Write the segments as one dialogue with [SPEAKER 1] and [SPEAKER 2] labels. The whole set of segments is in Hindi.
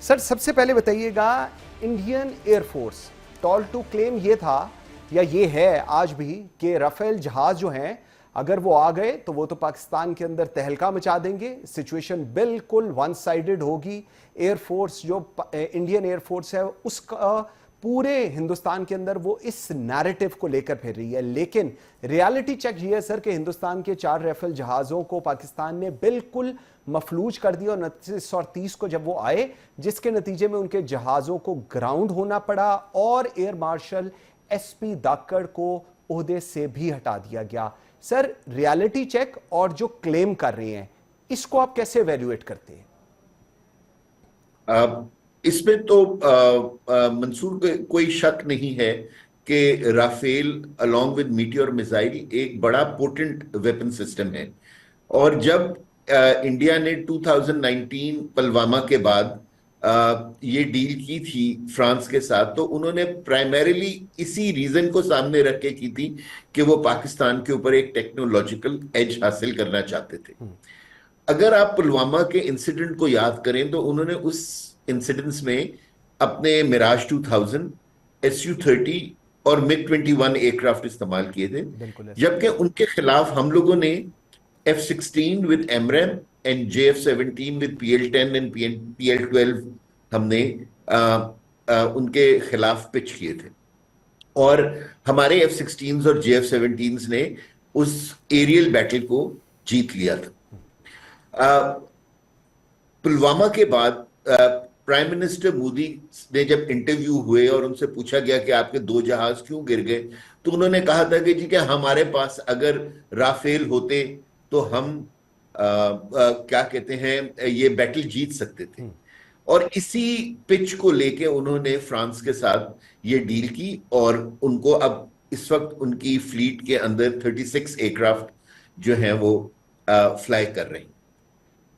[SPEAKER 1] सर सबसे पहले बताइएगा, Indian air force tall to claim ये था या ये है आज भी कि राफेल जहाज जो हैं अगर वो आ गए तो वो तो पाकिस्तान के अंदर तहलका मचा देंगे, सिचुएशन बिल्कुल वन साइडेड होगी। एयरफोर्स जो इंडियन एयरफोर्स है उसका पूरे हिंदुस्तान के अंदर वो इस नैरेटिव को लेकर फिर रही है। लेकिन रियलिटी चेक ये है सर कि हिंदुस्तान के 4 राफेल जहाज़ों को पाकिस्तान ने बिल्कुल मफलूज कर दिया। 29 और 30 को जब वो आए, जिसके नतीजे में उनके जहाज़ों को ग्राउंड होना पड़ा और एयर मार्शल एसपी दाकड़ को ओहदे से भी हटा दिया गया। सर रियलिटी चेक और जो क्लेम कर रहे हैं इसको आप कैसे एवेल्युएट करते हैं?
[SPEAKER 2] इसमें तो मंसूर कोई शक नहीं है कि Rafale along with Meteor missile एक बड़ा पोटेंट वेपन सिस्टम है। और जब इंडिया ने 2019 पुलवामा के बाद ये डील की थी फ्रांस के साथ, तो उन्होंने प्राइमरीली इसी रीजन को सामने रख के की थी कि वो पाकिस्तान के ऊपर एक टेक्नोलॉजिकल एज हासिल करना चाहते थे। अगर आप पुलवामा के इंसिडेंट को याद करें तो उन्होंने उस इंसिडेंट्स में अपने मिराज 2000, SU-30 और MiG-21 एयरक्राफ्ट इस्तेमाल किए थे, जबकि उनके खिलाफ हम लोगों ने F-16 with MRAM and JF-17 with PL-10 and PL-12 हमने उनके खिलाफ पिच किए थे। और हमारे F-16s और JF-17s ने उस एरियल बैटल को जीत लिया था। पुलवामा के बाद प्राइम मिनिस्टर मोदी ने जब इंटरव्यू हुए और उनसे पूछा गया कि आपके 2 जहाज क्यों गिर गए, तो उन्होंने कहा था कि जी कि हमारे पास अगर राफेल होते तो हम क्या कहते हैं ये बैटल जीत सकते थे। और इसी पिच को लेके उन्होंने फ्रांस के साथ ये डील की और उनको अब इस वक्त उनकी फ्लीट के अंदर 36 एयरक्राफ्ट जो हैं वो फ्लाई कर रहे हैं।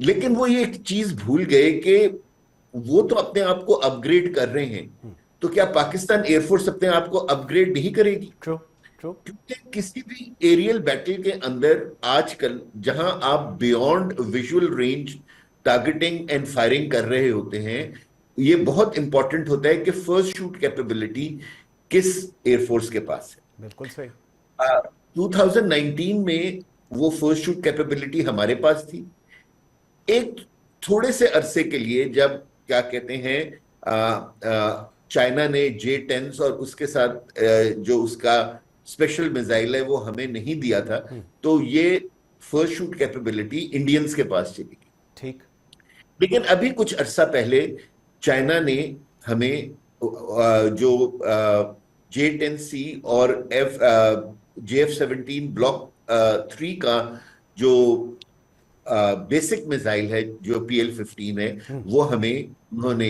[SPEAKER 2] लेकिन वो ये एक चीज भूल गए कि वो तो अपने आप को अपग्रेड कर रहे हैं, तो क्या पाकिस्तान एयरफोर्स अपने आप को अपग्रेड नहीं करेगी? क्योंकि किसी भी एरियल बैटल के अंदर आजकल जहां आप beyond visual range targeting and firing कर रहे होते हैं, ये बहुत इंपॉर्टेंट होता है कि फर्स्ट शूट कैपेबिलिटी किस एयरफोर्स के पास है।
[SPEAKER 1] बिल्कुल सही।
[SPEAKER 2] 2019 में वो फर्स्ट शूट कैपेबिलिटी हमारे पास थी। एक थोड़े से अरसे के लिए जब क्या कहते हैं चाइना ने J-10s और उसके साथ जो उसका स्पेशल मिसाइल है वो हमें नहीं दिया था, तो ये फर्स्ट शूट कैपेबिलिटी इंडियंस के पास चली गई।
[SPEAKER 1] ठीक। लेकिन
[SPEAKER 2] अभी कुछ अरसा पहले चाइना ने हमें जो J-10C और JF-17 ब्लॉक 3 का जो बेसिक मिसाइल है जो PL-15 है वो हमें उन्होंने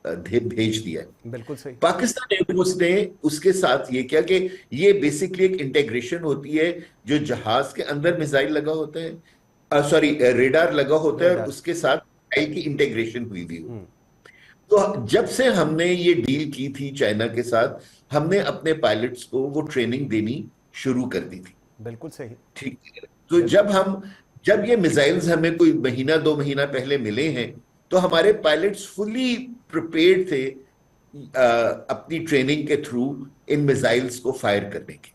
[SPEAKER 2] भेज दिया है।
[SPEAKER 1] बिल्कुल सही।
[SPEAKER 2] पाकिस्तान एयरफोर्स ने उसके साथ ये किया कि ये बेसिकली एक इंटीग्रेशन होती है, जो जहाज के अंदर मिसाइल लगा होता है, रेडार लगा होता है, और उसके साथ मिसाइल की इंटीग्रेशन हुई हुई हो। तो जब से हमने ये डील की थी चाइना के साथ, हमने अपने पायलट्स को वो ट्रेनिंग देनी शुरू कर दी थी।
[SPEAKER 1] बिल्कुल सही।
[SPEAKER 2] ठीक है। तो जब ये मिसाइल्स हमें कोई महीना 2 महीना पहले मिले हैं, तो हमारे पायलट्स फुली प्रिपेयर्ड थे अपनी ट्रेनिंग के थ्रू इन मिसाइल्स को फायर करने के।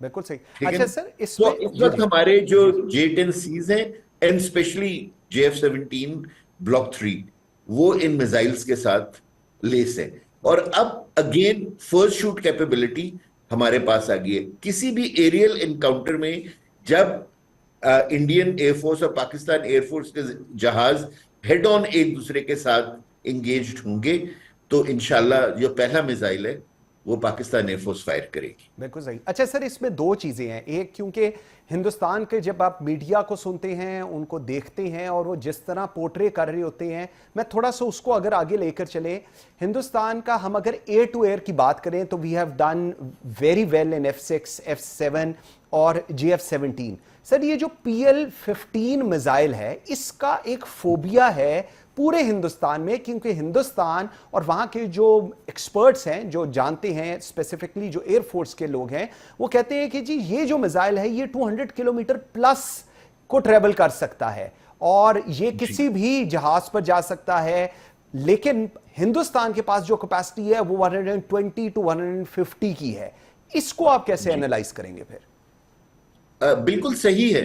[SPEAKER 1] बिल्कुल सही। अच्छा सर,
[SPEAKER 2] इस वक्त हमारे जो J-10Cs हैं एंड स्पेशली JF-17 ब्लॉक 3 वो इन मिसाइल्स के साथ लेस है। और अब अगेन फर्स्ट शूट कैपेबिलिटी हमारे पास आ गई है। किसी भी एरियल इनकाउंटर में जब इंडियन एयरफोर्स और पाकिस्तान एयरफोर्स के जहाज हेड ऑन एक दूसरे के साथ इंगेज्ड होंगे, तो इंशाल्लाह जो पहला मिसाइल है वो पाकिस्तान एयरफोर्स फायर करेगी।
[SPEAKER 1] बिल्कुल सही। अच्छा सर, इसमें 2 चीजें हैं। एक, क्योंकि हिंदुस्तान के जब आप मीडिया को सुनते हैं, उनको देखते हैं और वो जिस तरह पोर्ट्रे कर रहे होते हैं, मैं थोड़ा सा उसको अगर आगे लेकर चले, हिंदुस्तान का हम अगर एयर टू एयर की बात करें तो we have done very well in F-6, F-7 और JF-17। सर ये जो PL-15 मिसाइल है, इसका एक फोबिया है पूरे हिंदुस्तान में, क्योंकि हिंदुस्तान और वहां के जो एक्सपर्ट्स हैं, जो जानते हैं, स्पेसिफिकली जो एयरफोर्स के लोग हैं, वो कहते हैं कि जी ये जो मिसाइल है ये 200 किलोमीटर प्लस को ट्रेवल कर सकता है और ये किसी भी जहाज पर जा सकता है, लेकिन हिंदुस्तान के पास जो कैपेसिटी है वो 120 टू 150 की है। इसको आप कैसे एनालाइज करेंगे फिर?
[SPEAKER 2] बिल्कुल सही है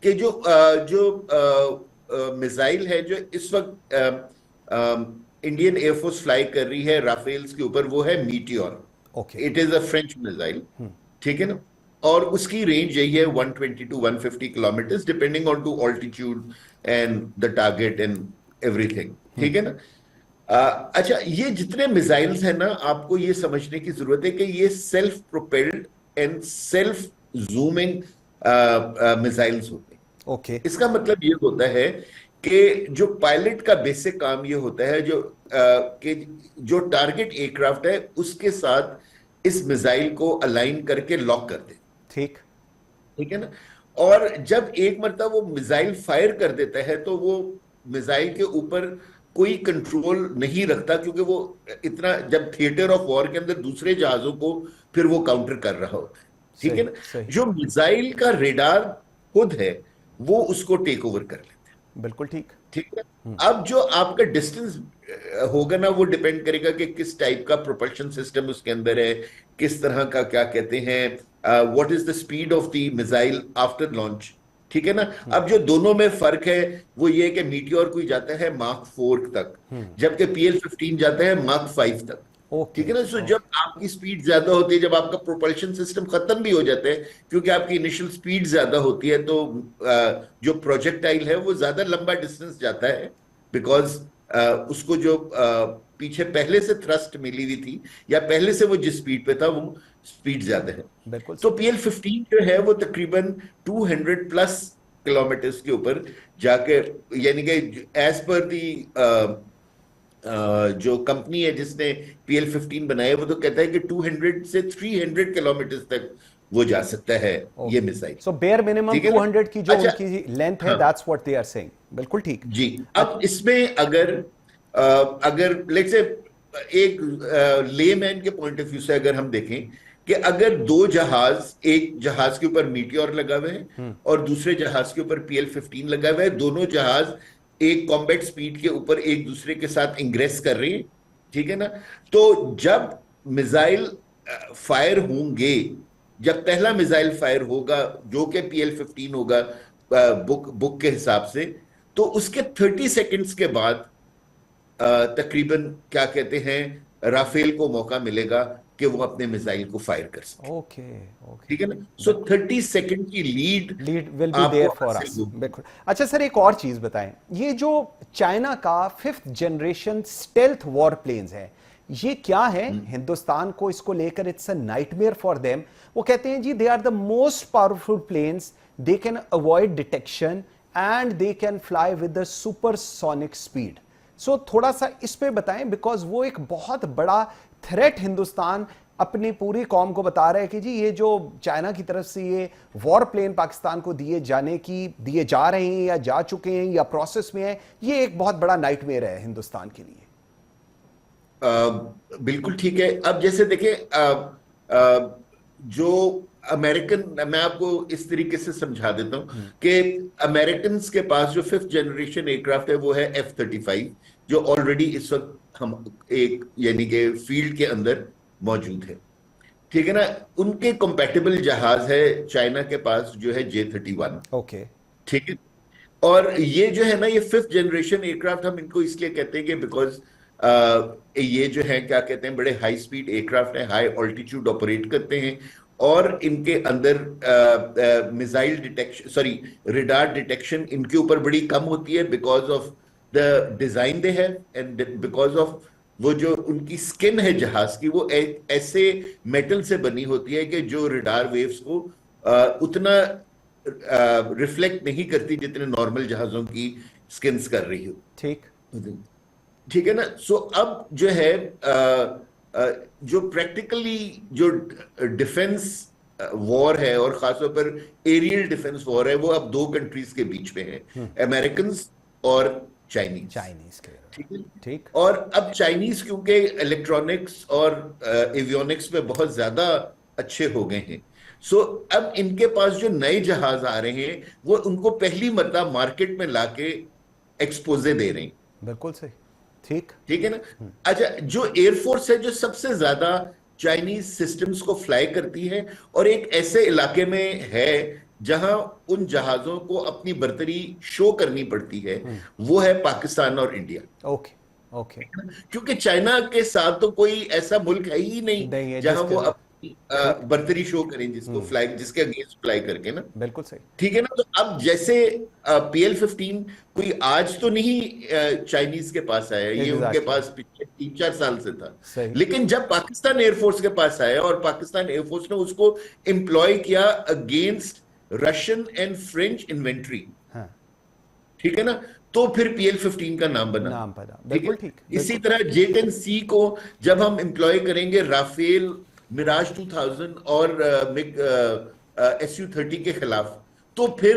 [SPEAKER 2] कि जो मिसाइल है जो इस वक्त इंडियन एयरफोर्स फ्लाई कर रही है राफेल्स के ऊपर, वो है Meteor.
[SPEAKER 1] Okay.
[SPEAKER 2] It is a French missile, ठीक है ना। और उसकी रेंज यही है 120 टू 150 kilometre, depending on to altitude and the target and everything, ठीक है ना। अच्छा, ये जितने मिसाइल्स हैं ना, आपको ये समझने की जरूरत है कि ये self propelled and self zooming missiles होते हैं।
[SPEAKER 1] ओके।
[SPEAKER 2] इसका मतलब ये होता है कि जो पायलट का बेसिक काम ये होता है कि जो टारगेट एयरक्राफ्ट है उसके साथ इस मिसाइल को अलाइन करके लॉक कर दे,
[SPEAKER 1] ठीक।
[SPEAKER 2] ठीक है ना। और जब एक मरतबा वो मिसाइल फायर कर देता है तो वो मिसाइल के ऊपर कोई कंट्रोल नहीं रखता, क्योंकि वो इतना, जब थिएटर ऑफ वॉर के अंदर दूसरे जहाजों को फिर वो काउंटर कर रहा होता है, ठीक है
[SPEAKER 1] सही
[SPEAKER 2] ना।
[SPEAKER 1] सही।
[SPEAKER 2] जो मिसाइल का रेडार खुद है वो उसको टेक ओवर कर लेता है,
[SPEAKER 1] बिल्कुल ठीक।
[SPEAKER 2] ठीक है। अब जो आपका डिस्टेंस होगा ना, वो डिपेंड करेगा कि किस टाइप का प्रोपल्शन सिस्टम उसके अंदर है, किस तरह का, क्या कहते हैं, what is the speed of the missile after launch, ठीक है ना। अब जो दोनों में फर्क है वो ये है कि मीटियोर कोई जाता है मार्क 4 तक, जबकि PL-15 जाता है मार्क 5 तक, ठीक
[SPEAKER 1] ओके।
[SPEAKER 2] है ना। सो जब आपकी स्पीड ज्यादा होती है, जब आपका प्रोपल्शन सिस्टम खत्म भी हो जाता है, क्योंकि आपकी इनिशियल स्पीड ज्यादा होती है, तो जो प्रोजेक्टाइल है वो ज्यादा लंबा डिस्टेंस जाता है, बिकॉज उसको जो पीछे पहले से थ्रस्ट मिली हुई थी या पहले से वो जिस स्पीड पे था वो स्पीड ज्यादा है।
[SPEAKER 1] बिल्कुल
[SPEAKER 2] तो
[SPEAKER 1] सही।
[SPEAKER 2] PL-15 जो है वो तकरीबन 200 प्लस किलोमीटर्स के ऊपर जाके, यानी कि एज पर दी जो कंपनी है जिसने PL-15 बनाया, वो तो कहता है कि 200 से 300 किलोमीटर तक वो जा सकता है ये
[SPEAKER 1] ओके।
[SPEAKER 2] मिसाइल,
[SPEAKER 1] सो बेयर मिनिमम
[SPEAKER 2] ठीक है ना।
[SPEAKER 1] 200 की जो
[SPEAKER 2] अच्छा,
[SPEAKER 1] उनकी लेंथ है,
[SPEAKER 2] हाँ
[SPEAKER 1] that's what they are saying. बिल्कुल ठीक।
[SPEAKER 2] जी। अब इसमें अगर लेट्स से एक लेमैन के पॉइंट ऑफ व्यू से अगर हम देखें कि अगर दो जहाज, एक जहाज के ऊपर मीटियोर लगा हुआ है और दूसरे जहाज के ऊपर PL-15 लगा हुआ है, दोनों जहाज एक कॉम्बैट स्पीड के ऊपर एक दूसरे के साथ इंग्रेस कर रहे हैं, ठीक है ना। तो जब मिसाइल फायर होंगे, जब पहला मिसाइल फायर होगा जो कि PL-15 होगा बुक के हिसाब से, तो उसके 30 सेकंड्स के बाद तकरीबन क्या कहते हैं राफेल को मौका मिलेगा कि वो अपने मिसाइल को फायर कर सके,
[SPEAKER 1] ओके। ओके।
[SPEAKER 2] ठीक है ना। सो 30 सेकंड की लीड
[SPEAKER 1] लीड विल बी
[SPEAKER 2] आपको
[SPEAKER 1] देयर फॉर
[SPEAKER 2] हासिल
[SPEAKER 1] अस।
[SPEAKER 2] होगी।
[SPEAKER 1] बिल्कुल। अच्छा सर, एक और चीज बताएं, ये जो चाइना का 5th generation stealth war planes है, ये क्या है? हिंदुस्तान को इसको लेकर it's a nightmare for them. वो कहते हैं जी they are the most powerful planes, they can avoid detection and they can fly with the supersonic speed. So थोड़ा सा इस पे बताएं, बिकॉज वो एक बहुत बड़ा थ्रेट हिंदुस्तान अपनी पूरी कौम को बता रहा है कि जी ये जो चाइना की तरफ से ये वॉर प्लेन पाकिस्तान को दिए जा रहे हैं या जा चुके हैं या प्रोसेस में है, ये एक बहुत बड़ा नाइटमेयर है हिंदुस्तान के लिए।
[SPEAKER 2] बिल्कुल ठीक है। अब जैसे देखें, जो अमेरिकन, मैं आपको इस तरीके से समझा देता हूं कि अमेरिकन के पास जो 5th जनरेशन एयरक्राफ्ट है वो है F-35, जो ऑलरेडी इस वक्त हम एक, यानी कि फील्ड के अंदर मौजूद है, ठीक है ना। उनके कंपैटिबल जहाज है चाइना के पास जो है J-31,
[SPEAKER 1] ओके।
[SPEAKER 2] ठीक है। और ये जो है ना, ये 5th जनरेशन एयरक्राफ्ट हम इनको इसलिए कहते हैं कि बिकॉज ये जो है क्या कहते हैं, बड़े हाई स्पीड एयरक्राफ्ट हैं, हाई ऑल्टीट्यूड ऑपरेट करते हैं, और इनके अंदर missile detection, sorry radar detection इनके ऊपर बड़ी कम होती है, because of the design they have and because of वो जो उनकी स्किन है जहाज की, वो ऐसे मेटल से बनी होती है कि जो रेडार वेव्स को उतना रिफ्लेक्ट नहीं करती जितने नॉर्मल जहाजों की स्किन्स कर रही हो,
[SPEAKER 1] ठीक।
[SPEAKER 2] ठीक है ना। सो अब जो है जो प्रैक्टिकली जो डिफेंस वॉर है, और खासतौर पर एरियल डिफेंस वॉर है, वो अब दो कंट्रीज के बीच में है, अमेरिकन और चाइनीज,
[SPEAKER 1] चाइनीज के।
[SPEAKER 2] ठीक है।
[SPEAKER 1] ठीक।
[SPEAKER 2] और अब चाइनीज क्योंकि इलेक्ट्रॉनिक्स और एवियोनिक्स में बहुत ज्यादा अच्छे हो गए हैं, सो अब इनके पास जो नए जहाज आ रहे हैं वो उनको पहली मर्तबा मार्केट में लाके एक्सपोजे दे रहे हैं,
[SPEAKER 1] बिल्कुल सही। ठीक।
[SPEAKER 2] ठीक है ना। अच्छा, जो एयरफोर्स है जो सबसे ज्यादा चाइनीज सिस्टम्स को फ्लाई करती है और एक ऐसे इलाके में है जहां उन जहाजों को अपनी बर्तरी शो करनी पड़ती है, वो है पाकिस्तान और इंडिया।
[SPEAKER 1] ओके। ओके।
[SPEAKER 2] क्योंकि चाइना के साथ तो कोई ऐसा मुल्क है ही नहीं
[SPEAKER 1] नहीं है
[SPEAKER 2] जहां
[SPEAKER 1] जिसके
[SPEAKER 2] वो
[SPEAKER 1] अंदर।
[SPEAKER 2] अपनी
[SPEAKER 1] ठीक।
[SPEAKER 2] बर्तरी शो करें, जिसको फ्लाई, जिसके अगेंस्ट फ्लाई करके ना।
[SPEAKER 1] बिल्कुल सही।
[SPEAKER 2] ठीक है ना। तो अब जैसे PL-15 कोई आज तो नहीं चाइनीज के पास आया, ये उनके
[SPEAKER 1] एग्जैक्टली।
[SPEAKER 2] पास पिछले 3-4 साल से था।
[SPEAKER 1] सही।
[SPEAKER 2] लेकिन जब पाकिस्तान एयरफोर्स के पास आया और पाकिस्तान एयरफोर्स ने उसको एम्प्लॉय किया against Russian and French inventory,
[SPEAKER 1] हाँ।
[SPEAKER 2] ठीक है ना, तो फिर PL-15 का नाम बना।
[SPEAKER 1] नाम पता,
[SPEAKER 2] ठीक है।
[SPEAKER 1] बिल्कुल ठीक,
[SPEAKER 2] इसी
[SPEAKER 1] बिल्कुल।
[SPEAKER 2] तरह J-10C को जब हम एम्प्लॉय करेंगे राफेल, मिराज 2000 और मिग SU-30 के खिलाफ, तो फिर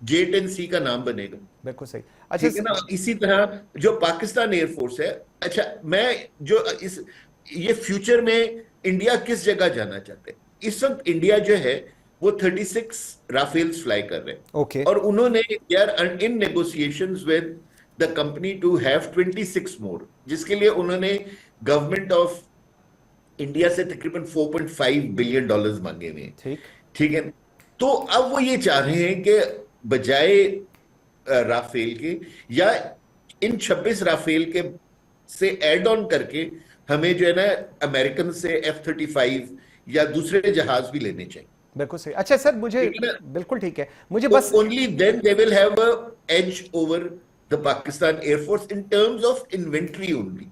[SPEAKER 2] J-10C का नाम बनेगा।
[SPEAKER 1] बिल्कुल सही। अच्छा
[SPEAKER 2] ठीक है ना। इसी तरह जो पाकिस्तान एयरफोर्स है, अच्छा, मैं जो इस ये फ्यूचर में इंडिया किस जगह जाना चाहते हैं, इस वक्त इंडिया जो है वो 36 राफेल्स फ्लाई कर रहे हैं।
[SPEAKER 1] ओके।
[SPEAKER 2] और उन्होंने they are in negotiations with the company to have 26 more, जिसके लिए उन्होंने गवर्नमेंट ऑफ इंडिया से तकरीबन $4.5 बिलियन मांगे हुए हैं।
[SPEAKER 1] ठीक।
[SPEAKER 2] ठीक है। तो अब वो ये चाह रहे हैं कि बजाय राफेल के, या इन 26 राफेल के से एड ऑन करके हमें जो है ना अमेरिकन से F-35 या दूसरे जहाज भी लेने चाहिए।
[SPEAKER 1] बिल्कुल सही। अच्छा सर, मुझे
[SPEAKER 2] ठीक है ना।
[SPEAKER 1] बिल्कुल ठीक है, मुझे
[SPEAKER 2] तो
[SPEAKER 1] बस
[SPEAKER 2] only then they will have a edge over the Pakistan air force in terms of inventory only.